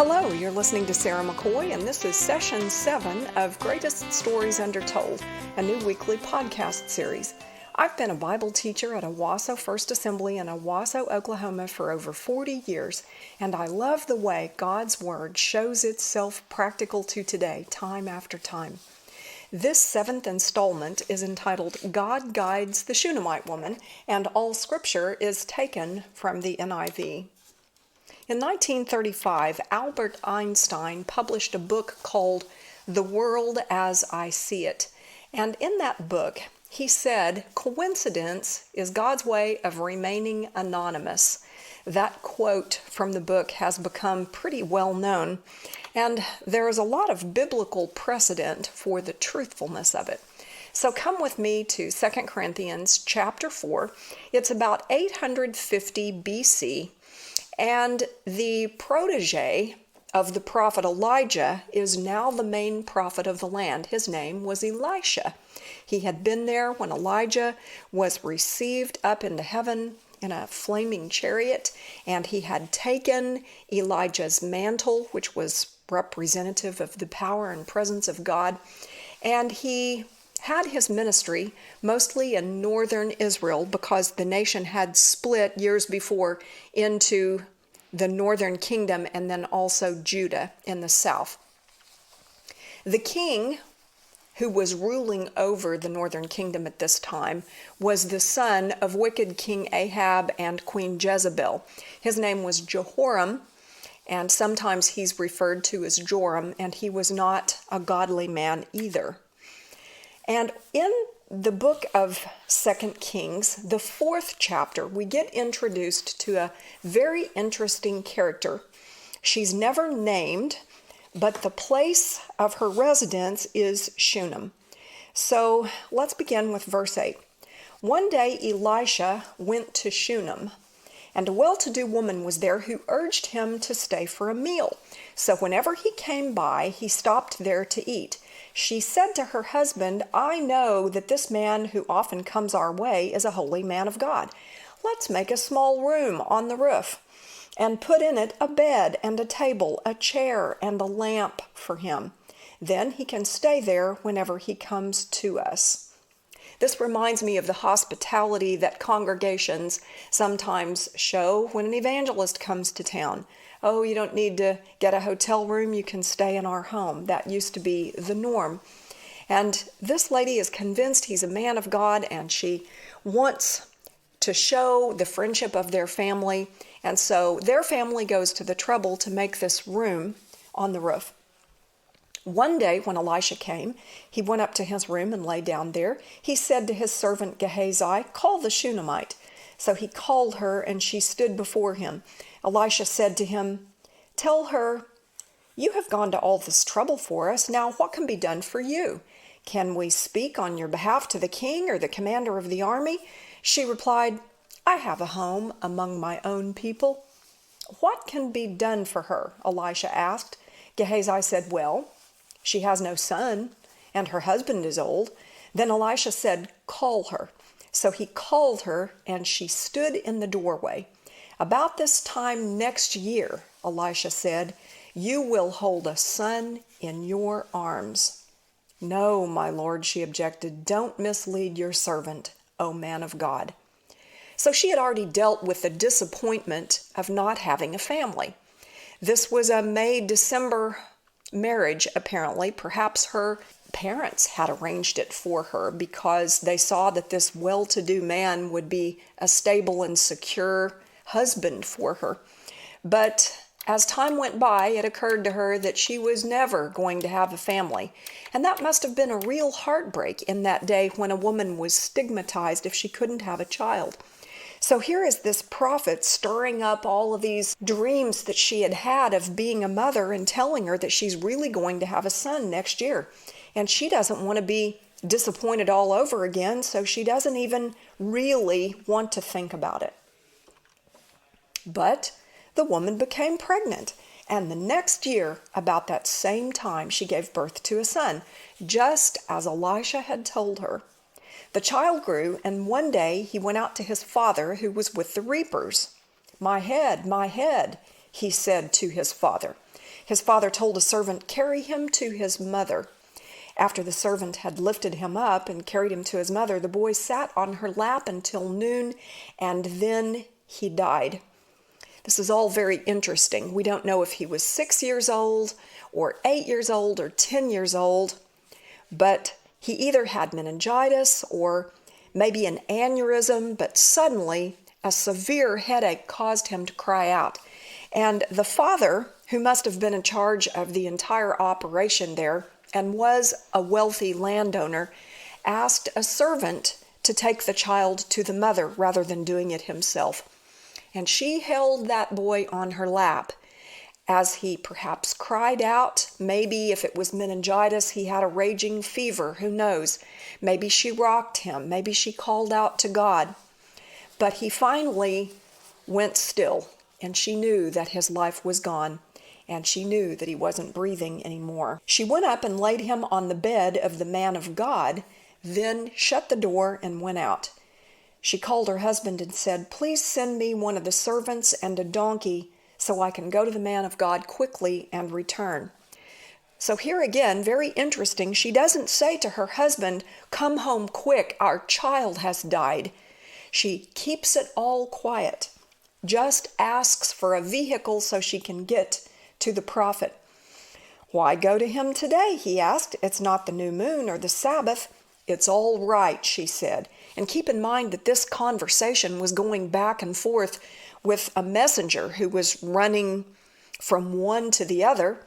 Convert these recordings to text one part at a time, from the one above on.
Hello, you're listening to Sarah McCoy, and this is Session 7 of Greatest Stories Undertold, a new weekly podcast series. I've been a Bible teacher at Owasso First Assembly in Owasso, Oklahoma for over 40 years, and I love the way God's Word shows itself practical to today, time after time. This seventh installment is entitled God Guides the Shunammite Woman, and all scripture is taken from the NIV. In 1935, Albert Einstein published a book called The World as I See It. And in that book, he said, coincidence is God's way of remaining anonymous. That quote from the book has become pretty well known, and there is a lot of biblical precedent for the truthfulness of it. So come with me to 2 Corinthians chapter 4. It's about 850 BC. And the protege of the prophet Elijah is now the main prophet of the land. His name was Elisha. He had been there when Elijah was received up into heaven in a flaming chariot, and he had taken Elijah's mantle, which was representative of the power and presence of God, and he had his ministry mostly in northern Israel because the nation had split years before into the northern kingdom and then also Judah in the south. The king who was ruling over the northern kingdom at this time was the son of wicked King Ahab and Queen Jezebel. His name was Jehoram, and sometimes he's referred to as Joram, and he was not a godly man either. And in the book of 2 Kings, the 4th chapter, we get introduced to a very interesting character. She's never named, but the place of her residence is Shunem. So let's begin with verse 8. One day Elisha went to Shunem, and a well-to-do woman was there who urged him to stay for a meal. So whenever he came by, he stopped there to eat. She said to her husband, I know that this man who often comes our way is a holy man of God. Let's make a small room on the roof and put in it a bed and a table, a chair and a lamp for him. Then he can stay there whenever he comes to us. This reminds me of the hospitality that congregations sometimes show when an evangelist comes to town. Oh, you don't need to get a hotel room, you can stay in our home. That used to be the norm. And this lady is convinced he's a man of God, and she wants to show the friendship of their family. And so their family goes to the trouble to make this room on the roof. One day when Elisha came, he went up to his room and lay down there. He said to his servant Gehazi, call the Shunammite. So he called her, and she stood before him. Elisha said to him, tell her, you have gone to all this trouble for us. Now what can be done for you? Can we speak on your behalf to the king or the commander of the army? She replied, I have a home among my own people. What can be done for her? Elisha asked. Gehazi said, well, she has no son, and her husband is old. Then Elisha said, call her. So he called her, and she stood in the doorway. About this time next year, Elisha said, you will hold a son in your arms. No, my lord, she objected, don't mislead your servant, O man of God. So she had already dealt with the disappointment of not having a family. This was a May-December marriage, apparently. Perhaps her parents had arranged it for her because they saw that this well-to-do man would be a stable and secure husband for her. But as time went by, it occurred to her that she was never going to have a family. And that must have been a real heartbreak in that day when a woman was stigmatized if she couldn't have a child. So here is this prophet stirring up all of these dreams that she had had of being a mother and telling her that she's really going to have a son next year. And she doesn't want to be disappointed all over again, so she doesn't even really want to think about it. But the woman became pregnant, and the next year, about that same time, she gave birth to a son, just as Elisha had told her. The child grew, and one day he went out to his father, who was with the reapers. My head, he said to his father. His father told a servant, "Carry him to his mother." After the servant had lifted him up and carried him to his mother, the boy sat on her lap until noon, and then he died. This is all very interesting. We don't know if he was 6 years old or 8 years old or 10 years old, but he either had meningitis or maybe an aneurysm, but suddenly a severe headache caused him to cry out. And the father, who must have been in charge of the entire operation there and was a wealthy landowner, asked a servant to take the child to the mother rather than doing it himself. And she held that boy on her lap as he perhaps cried out. Maybe if it was meningitis, he had a raging fever, who knows? Maybe she rocked him, maybe she called out to God. But he finally went still, and she knew that his life was gone, and she knew that he wasn't breathing anymore. She went up and laid him on the bed of the man of God, then shut the door and went out. She called her husband and said, "Please send me one of the servants and a donkey so I can go to the man of God quickly and return." So here again, very interesting, she doesn't say to her husband, "Come home quick, our child has died." She keeps it all quiet, just asks for a vehicle so she can get to the prophet. "Why go to him today?" he asked. "It's not the new moon or the Sabbath." "It's all right," she said. And keep in mind that this conversation was going back and forth with a messenger who was running from one to the other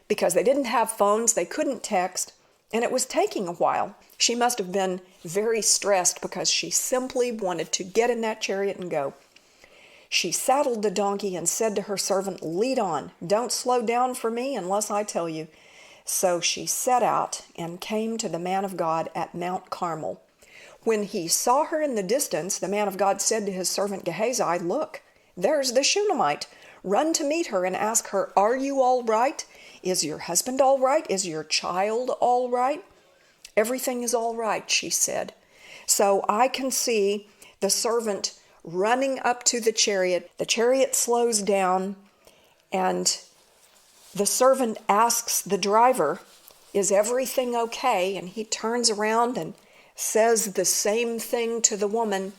because they didn't have phones, they couldn't text, and it was taking a while. She must have been very stressed because she simply wanted to get in that chariot and go. She saddled the donkey and said to her servant, "Lead on. Don't slow down for me unless I tell you." So she set out and came to the man of God at Mount Carmel. When he saw her in the distance, the man of God said to his servant Gehazi, "Look, there's the Shunammite. Run to meet her and ask her, 'Are you all right? Is your husband all right? Is your child all right?'" "Everything is all right," she said. So I can see the servant running up to the chariot. The chariot slows down, and the servant asks the driver, "Is everything okay?" And he turns around and says the same thing to the woman.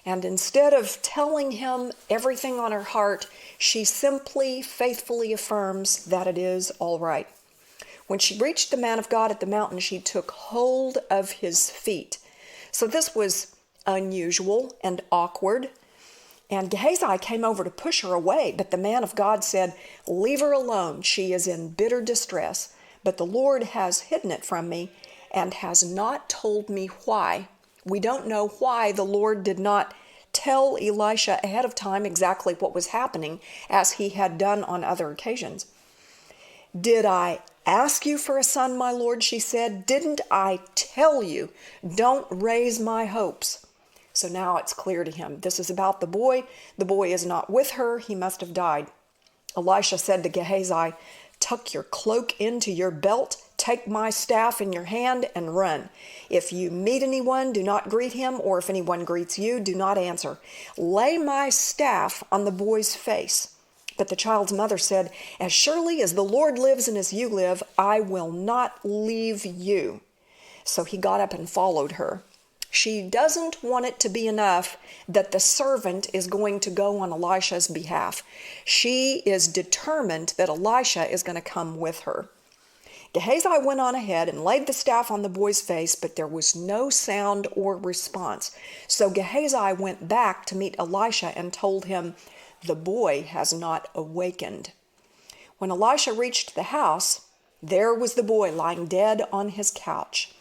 And instead of telling him everything on her heart, she simply faithfully affirms that it is all right. When she reached the man of God at the mountain, she took hold of his feet. So this was unusual and awkward. And Gehazi came over to push her away, but the man of God said, "Leave her alone. She is in bitter distress, but the Lord has hidden it from me and has not told me why." We don't know why the Lord did not tell Elisha ahead of time exactly what was happening, as he had done on other occasions. "Did I ask you for a son, my Lord?" she said. "Didn't I tell you, don't raise my hopes?" So now it's clear to him. This is about the boy. The boy is not with her. He must have died. Elisha said to Gehazi, "Tuck your cloak into your belt, take my staff in your hand, and run. If you meet anyone, do not greet him, or if anyone greets you, do not answer. Lay my staff on the boy's face." But the child's mother said, "As surely as the Lord lives and as you live, I will not leave you." So he got up and followed her. She doesn't want it to be enough that the servant is going to go on Elisha's behalf. She is determined that Elisha is going to come with her. Gehazi went on ahead and laid the staff on the boy's face, but there was no sound or response. So Gehazi went back to meet Elisha and told him, "The boy has not awakened." When Elisha reached the house, there was the boy lying dead on his couch.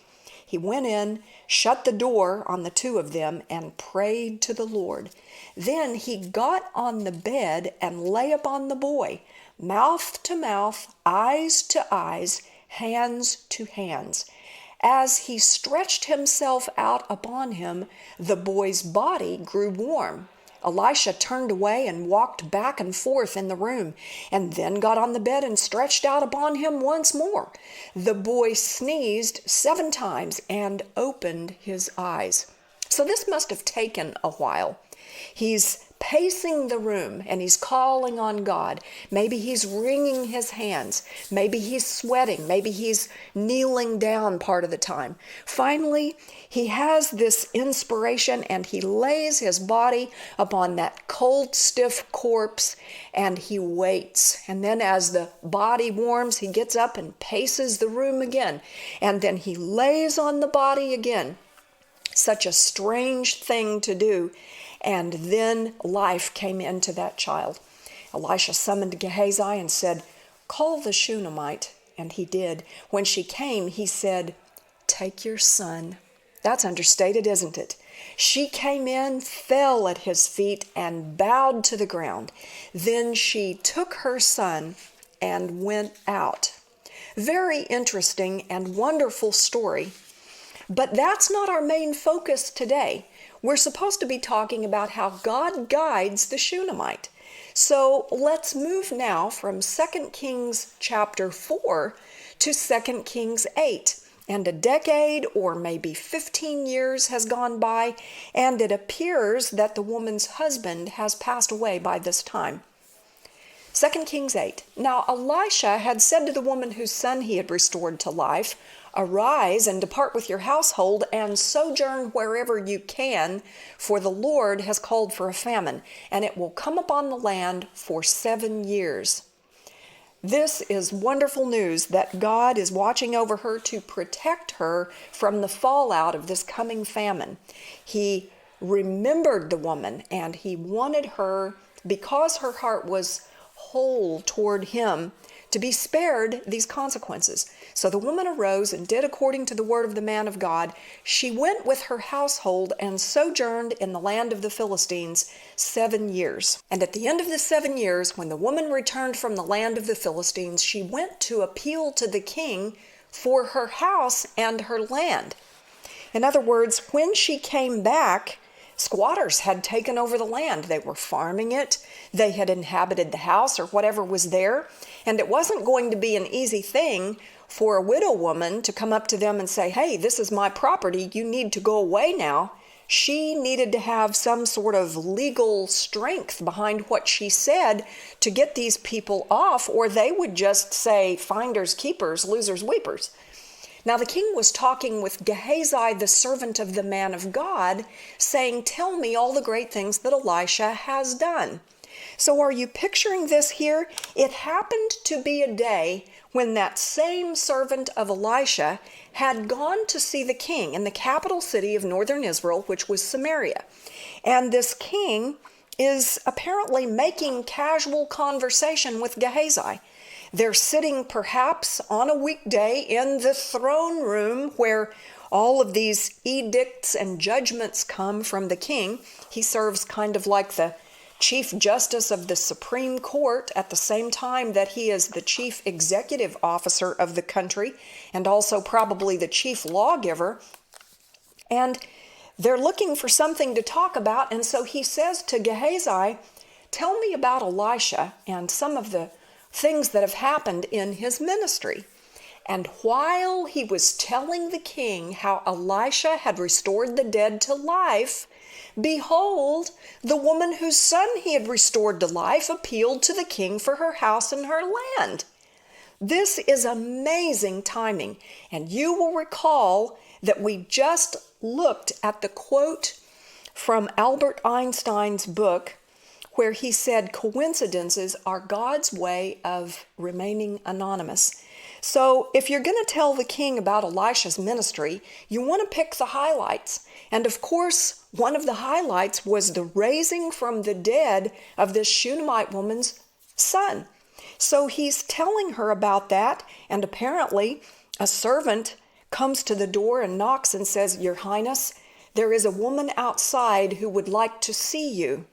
He went in, shut the door on the two of them, and prayed to the Lord. Then he got on the bed and lay upon the boy, mouth to mouth, eyes to eyes, hands to hands. As he stretched himself out upon him, the boy's body grew warm. Elisha turned away and walked back and forth in the room, and then got on the bed and stretched out upon him once more. The boy sneezed 7 times and opened his eyes. So this must have taken a while. He's pacing the room and he's calling on God. Maybe he's wringing his hands. Maybe he's sweating. Maybe he's kneeling down part of the time. Finally, he has this inspiration and he lays his body upon that cold, stiff corpse and he waits. And then as the body warms, he gets up and paces the room again. And then he lays on the body again. Such a strange thing to do. And then life came into that child. Elisha summoned Gehazi and said, "Call the Shunammite." And he did. When she came, he said, "Take your son." That's understated, isn't it? She came in, fell at his feet, and bowed to the ground. Then she took her son and went out. Very interesting and wonderful story. But that's not our main focus today. We're supposed to be talking about how God guides the Shunammite. So let's move now from 2 Kings chapter 4 to 2 Kings 8. And a decade or maybe 15 years has gone by, and it appears that the woman's husband has passed away by this time. 2 Kings 8. Now Elisha had said to the woman whose son he had restored to life, "Arise and depart with your household and sojourn wherever you can, for the Lord has called for a famine, and it will come upon the land for 7 years." This is wonderful news that God is watching over her to protect her from the fallout of this coming famine. He remembered the woman and he wanted her, because her heart was whole toward him, to be spared these consequences. So the woman arose and did according to the word of the man of God. She went with her household and sojourned in the land of the Philistines 7 years. And at the end of the 7 years, when the woman returned from the land of the Philistines, she went to appeal to the king for her house and her land. In other words, when she came back, squatters had taken over the land. They were farming it. They had inhabited the house or whatever was there. And it wasn't going to be an easy thing for a widow woman to come up to them and say, "Hey, this is my property. You need to go away now." She needed to have some sort of legal strength behind what she said to get these people off, or they would just say, "Finders keepers, losers weepers." Now the king was talking with Gehazi, the servant of the man of God, saying, "Tell me all the great things that Elisha has done." So are you picturing this here? It happened to be a day when that same servant of Elisha had gone to see the king in the capital city of northern Israel, which was Samaria. And this king is apparently making casual conversation with Gehazi. They're sitting perhaps on a weekday in the throne room where all of these edicts and judgments come from the king. He serves kind of like the Chief Justice of the Supreme Court at the same time that he is the chief executive officer of the country and also probably the chief lawgiver. And they're looking for something to talk about, and so he says to Gehazi, "Tell me about Elisha and some of the things that have happened in his ministry." And while he was telling the king how Elisha had restored the dead to life, behold, the woman whose son he had restored to life appealed to the king for her house and her land. This is amazing timing, and you will recall that we just looked at the quote from Albert Einstein's book where he said coincidences are God's way of remaining anonymous. So if you're going to tell the king about Elisha's ministry, you want to pick the highlights. And of course, one of the highlights was the raising from the dead of this Shunammite woman's son. So he's telling her about that, and apparently a servant comes to the door and knocks and says, "Your Highness, there is a woman outside who would like to see you."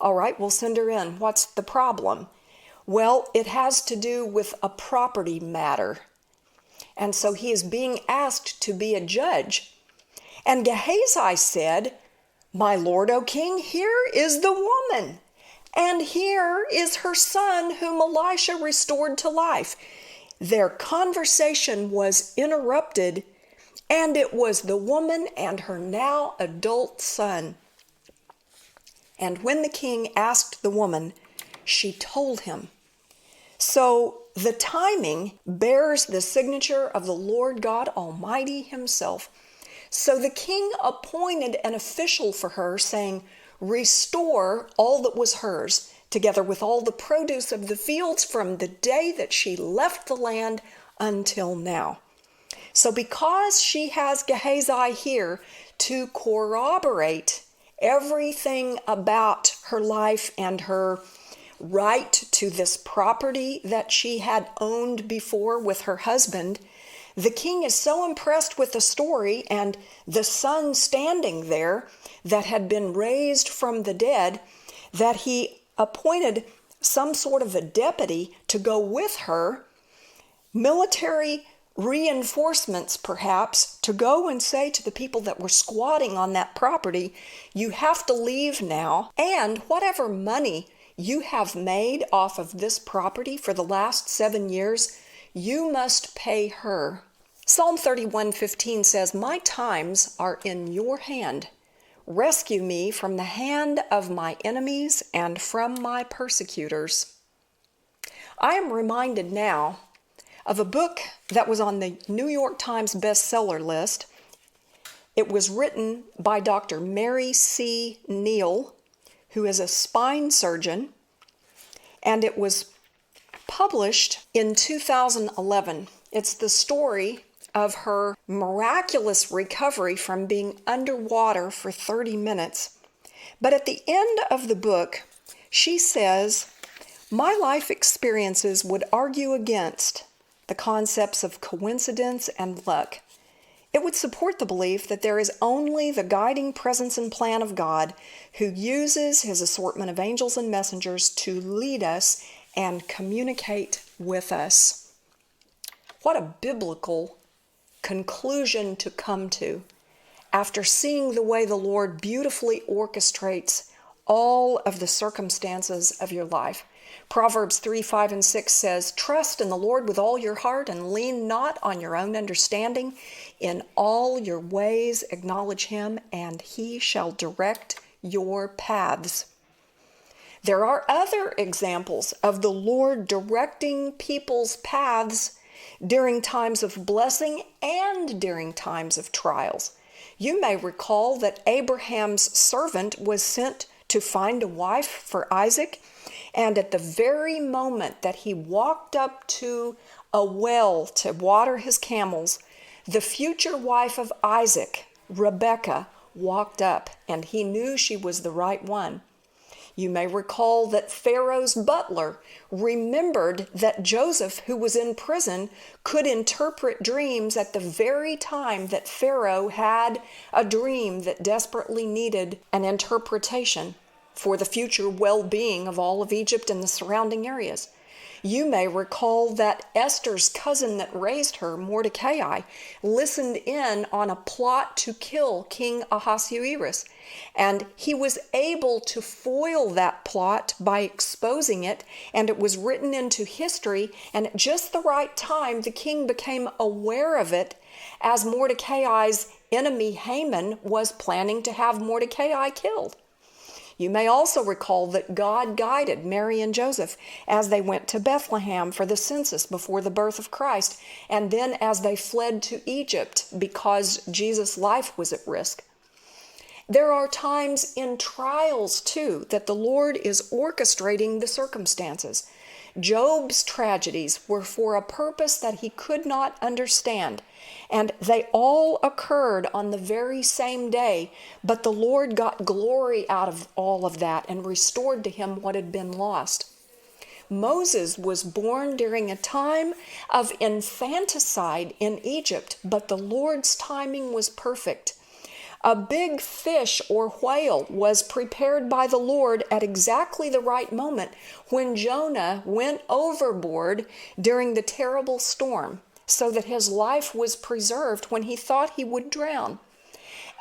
"All right, we'll send her in. What's the problem?" "Well, it has to do with a property matter." And so he is being asked to be a judge. And Gehazi said, "My lord, O king, here is the woman, and here is her son whom Elisha restored to life." Their conversation was interrupted, and it was the woman and her now adult son. And when the king asked the woman, she told him. So the timing bears the signature of the Lord God Almighty himself. So the king appointed an official for her, saying, restore all that was hers, together with all the produce of the fields from the day that she left the land until now. So because she has Gehazi here to corroborate everything about her life and her right to this property that she had owned before with her husband, the king is so impressed with the story and the son standing there that had been raised from the dead that he appointed some sort of a deputy to go with her, military reinforcements perhaps, to go and say to the people that were squatting on that property, you have to leave now, and whatever money you have made off of this property for the last 7 years, you must pay her. Psalm 31:15 says, my times are in your hand. Rescue me from the hand of my enemies and from my persecutors. I am reminded now of a book that was on the New York Times bestseller list. It was written by Dr. Mary C. Neal, who is a spine surgeon, and it was published in 2011. It's the story of her miraculous recovery from being underwater for 30 minutes. But at the end of the book, she says, my life experiences would argue against the concepts of coincidence and luck. It would support the belief that there is only the guiding presence and plan of God who uses his assortment of angels and messengers to lead us and communicate with us. What a biblical conclusion to come to after seeing the way the Lord beautifully orchestrates all of the circumstances of your life. Proverbs 3:5-6 says, trust in the Lord with all your heart and lean not on your own understanding. In all your ways acknowledge him, and he shall direct your paths. There are other examples of the Lord directing people's paths during times of blessing and during times of trials. You may recall that Abraham's servant was sent to find a wife for Isaac, and at the very moment that he walked up to a well to water his camels, the future wife of Isaac, Rebekah, walked up, and he knew she was the right one. You may recall that Pharaoh's butler remembered that Joseph, who was in prison, could interpret dreams at the very time that Pharaoh had a dream that desperately needed an interpretation for the future well-being of all of Egypt and the surrounding areas. You may recall that Esther's cousin that raised her, Mordecai, listened in on a plot to kill King Ahasuerus, and he was able to foil that plot by exposing it, and it was written into history, and at just the right time the king became aware of it as Mordecai's enemy Haman was planning to have Mordecai killed. You may also recall that God guided Mary and Joseph as they went to Bethlehem for the census before the birth of Christ, and then as they fled to Egypt because Jesus' life was at risk. There are times in trials, too, that the Lord is orchestrating the circumstances. Job's tragedies were for a purpose that he could not understand, and they all occurred on the very same day, but the Lord got glory out of all of that and restored to him what had been lost. Moses was born during a time of infanticide in Egypt, but the Lord's timing was perfect. A big fish or whale was prepared by the Lord at exactly the right moment when Jonah went overboard during the terrible storm, so that his life was preserved when he thought he would drown.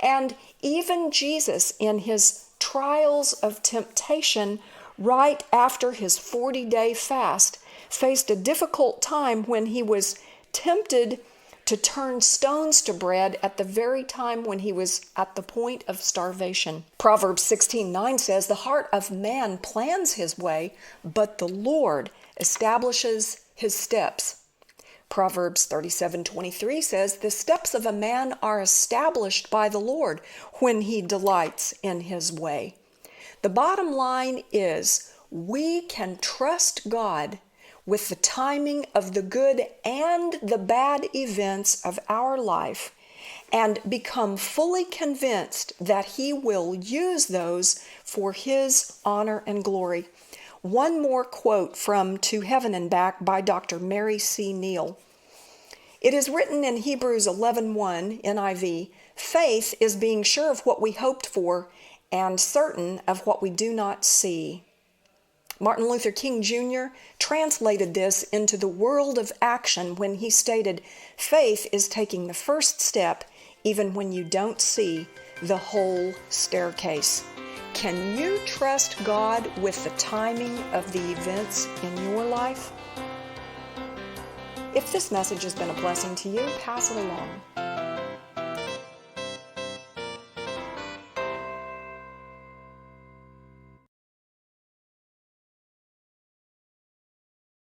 And even Jesus, in his trials of temptation right after his 40-day fast, faced a difficult time when he was tempted to turn stones to bread at the very time when he was at the point of starvation. Proverbs 16:9 says, "The heart of man plans his way, but the Lord establishes his steps." Proverbs 37:23 says, "The steps of a man are established by the Lord when he delights in his way." The bottom line is, we can trust God with the timing of the good and the bad events of our life and become fully convinced that He will use those for His honor and glory. One more quote from To Heaven and Back by Dr. Mary C. Neal. It is written in Hebrews 11:1 NIV, "Faith is being sure of what we hoped for and certain of what we do not see." Martin Luther King Jr. translated this into the world of action when he stated, "Faith is taking the first step even when you don't see the whole staircase." Can you trust God with the timing of the events in your life? If this message has been a blessing to you, pass it along.